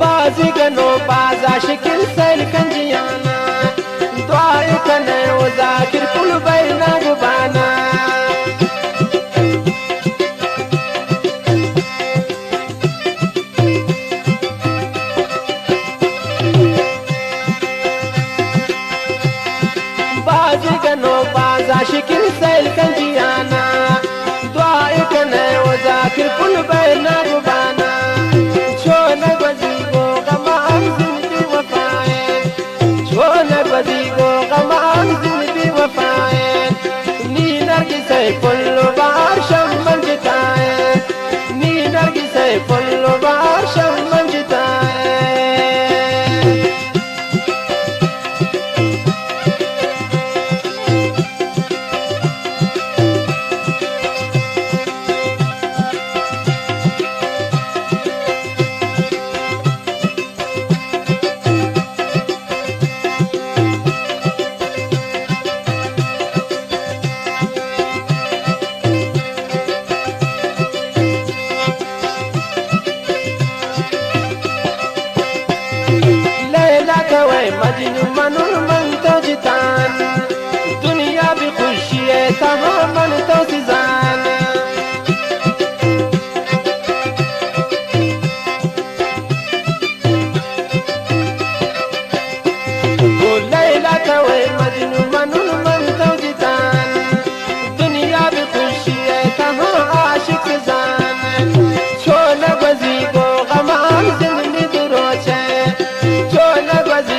बाज़िगनो बाज़ा शिकिल सैल कंजियाना दुआए कने वो ज़ाकिर पुल बैना गुबाना बाज़िगनो बाज़ा शिकिल सैल कंजियाना दुआए कने वो ज़ाकिर पुल बैना गुबाना पुल बार शमल जताए नी नरगिस पुल बार शमल जताए मजनू मनूर मन तो जितान दुनिया भी खुशी है तहाँ मन तो सिजान वो लैला कवे मजनू मनूर मन तो जितान दुनिया भी खुशी है तहाँ आशिक जान छो नगवजी गो गमान जिंदगी दुरोचे छो नगवजी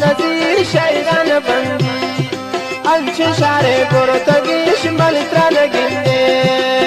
नज़ीर शैरान बंदी अंश शारे पुरतगीश मलित्रा गिंदे